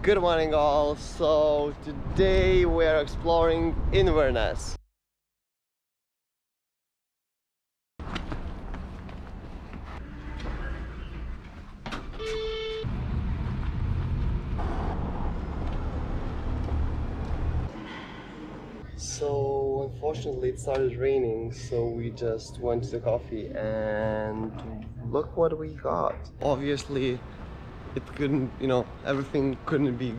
Good morning all. So today we are exploring Inverness. So unfortunately it started raining, so we just went to the coffee and look what we got. Obviously it couldn't, everything couldn't be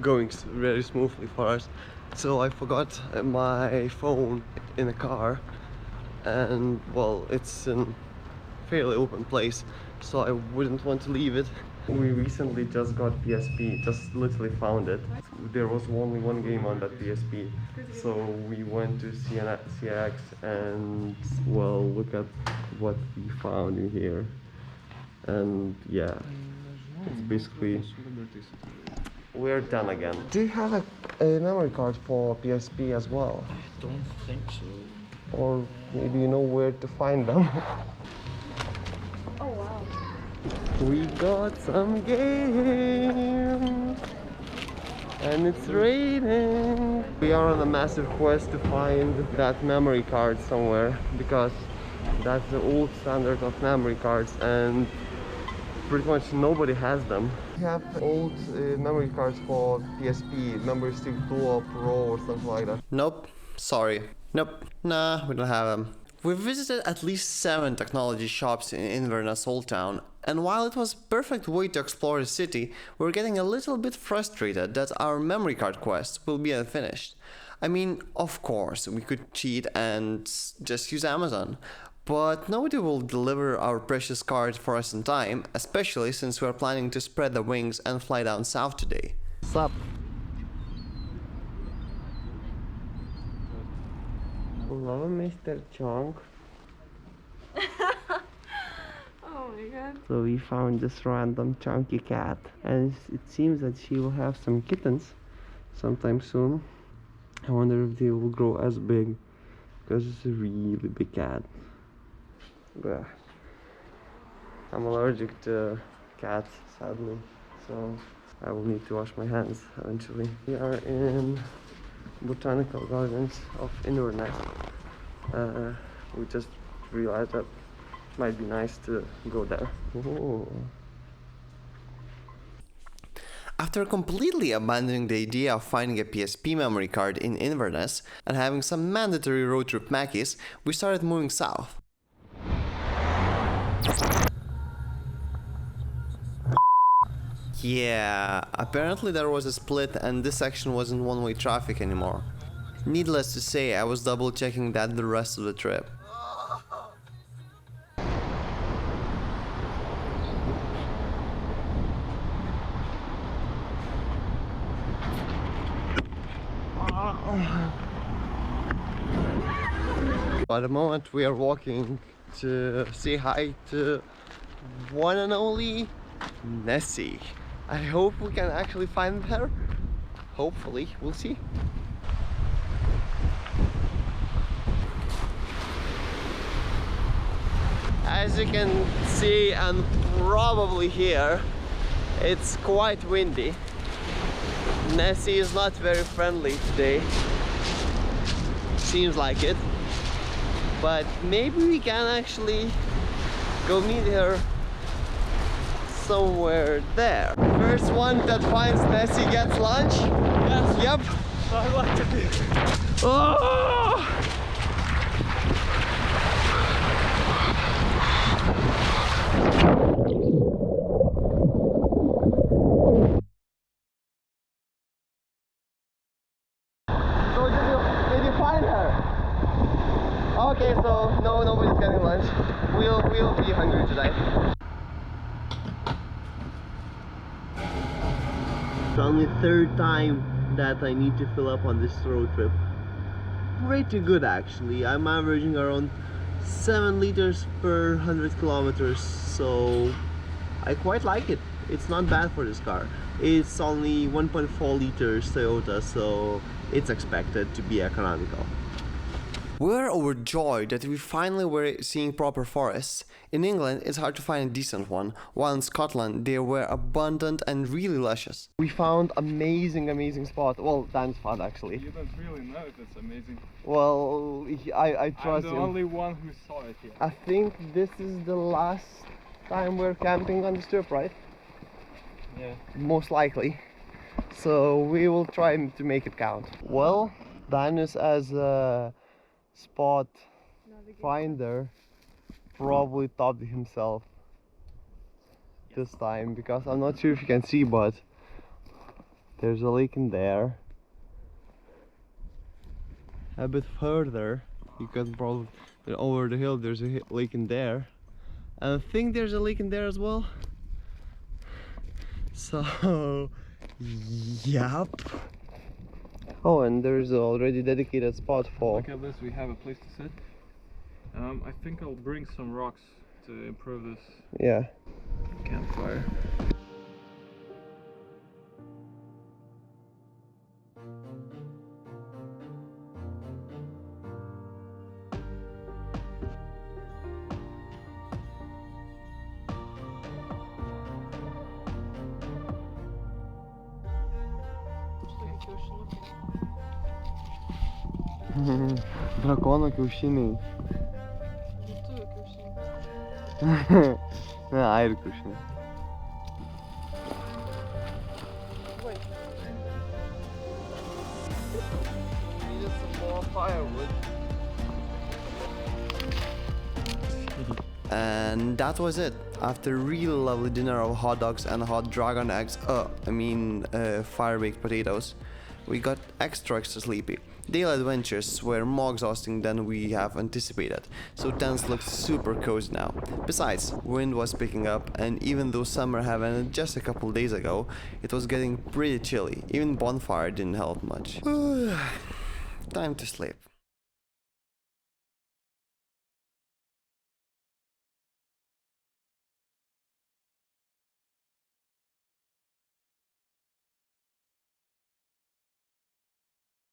going very smoothly for us. So I forgot my phone in the car, and well, it's in a fairly open place, so I wouldn't want to leave it. We recently just got PSP, just literally found it. There was only one game on that PSP, so we went to CX and well, look at what we found in here. And yeah, it's basically we're done again. Do you have a memory card for PSP as well? I don't think so. Or maybe you know where to find them? Oh wow. We got some games and it's raining. We are on a massive quest to find that memory card somewhere, because that's the old standard of memory cards and pretty much nobody has them. We have old memory cards for PSP, Memory Stick Duo Pro or something like that. Nope, sorry. Nope, nah, we don't have them. We visited at least 7 technology shops in Inverness Old Town, and while it was a perfect way to explore the city, we're getting a little bit frustrated that our memory card quest will be unfinished. I mean, of course, we could cheat and just use Amazon, but nobody will deliver our precious card for us in time, especially since we are planning to spread the wings and fly down south today. Sup? Hello, Mr. Chong. Oh my god. So we found this random chunky cat, and it seems that she will have some kittens sometime soon. I wonder if they will grow as big, because it's a really big cat. But I'm allergic to cats, sadly, so I will need to wash my hands eventually. We are in Botanical Gardens of Inverness. We just realized that it might be nice to go there. Ooh. After completely abandoning the idea of finding a PSP memory card in Inverness and having some mandatory road trip Mackies, we started moving south. Yeah, apparently there was a split and this section wasn't one-way traffic anymore. Needless to say, I was double checking that the rest of the trip. At the moment we are walking to say hi to one and only Nessie. I hope we can actually find her. Hopefully, we'll see. As you can see and probably hear, it's quite windy. Nessie is not very friendly today. Seems like it. But maybe we can actually go meet her somewhere there. First one that finds Nessie gets lunch? Yes. Yep. I'd like to do. Oh! So did you find her? Okay, so no, nobody's getting lunch. We'll be hungry today. It's only the 3rd time that I need to fill up on this road trip. Pretty good actually. I'm averaging around 7 liters per 100 kilometers, so I quite like it. It's not bad for this car. It's only 1.4 liters Toyota, so it's expected to be economical. We're overjoyed that we finally were seeing proper forests. In England, it's hard to find a decent one, while in Scotland they were abundant and really luscious. We found amazing spot. Well, Dan's spot actually. You don't really know if it's amazing. Well, I trust I'm the him. only one who saw it here. I think this is the last time we're camping on the strip, right? Yeah. Most likely. So we will try to make it count. Well, Danus as a spot finder probably topped himself this time, because I'm not sure if you can see, but there's a lake in there. A bit further you can probably, over the hill there's a lake in there, and I think there's a lake in there as well. So yep. Oh, and there's already dedicated spot for... Look at this, we have a place to sit. I think I'll bring some rocks to improve this Yeah. campfire. Drakono kiaušiniai. Lietuvių kiaušiniai. Ne, airių kiaušiniai. Needed some more firewood. And that was it. After a really lovely dinner of hot dogs and hot dragon eggs, fire-baked potatoes, we got extra sleepy. Daily adventures were more exhausting than we have anticipated, so tents looked super cozy now. Besides, wind was picking up, and even though summer had ended just a couple days ago, it was getting pretty chilly. Even bonfire didn't help much. Time to sleep.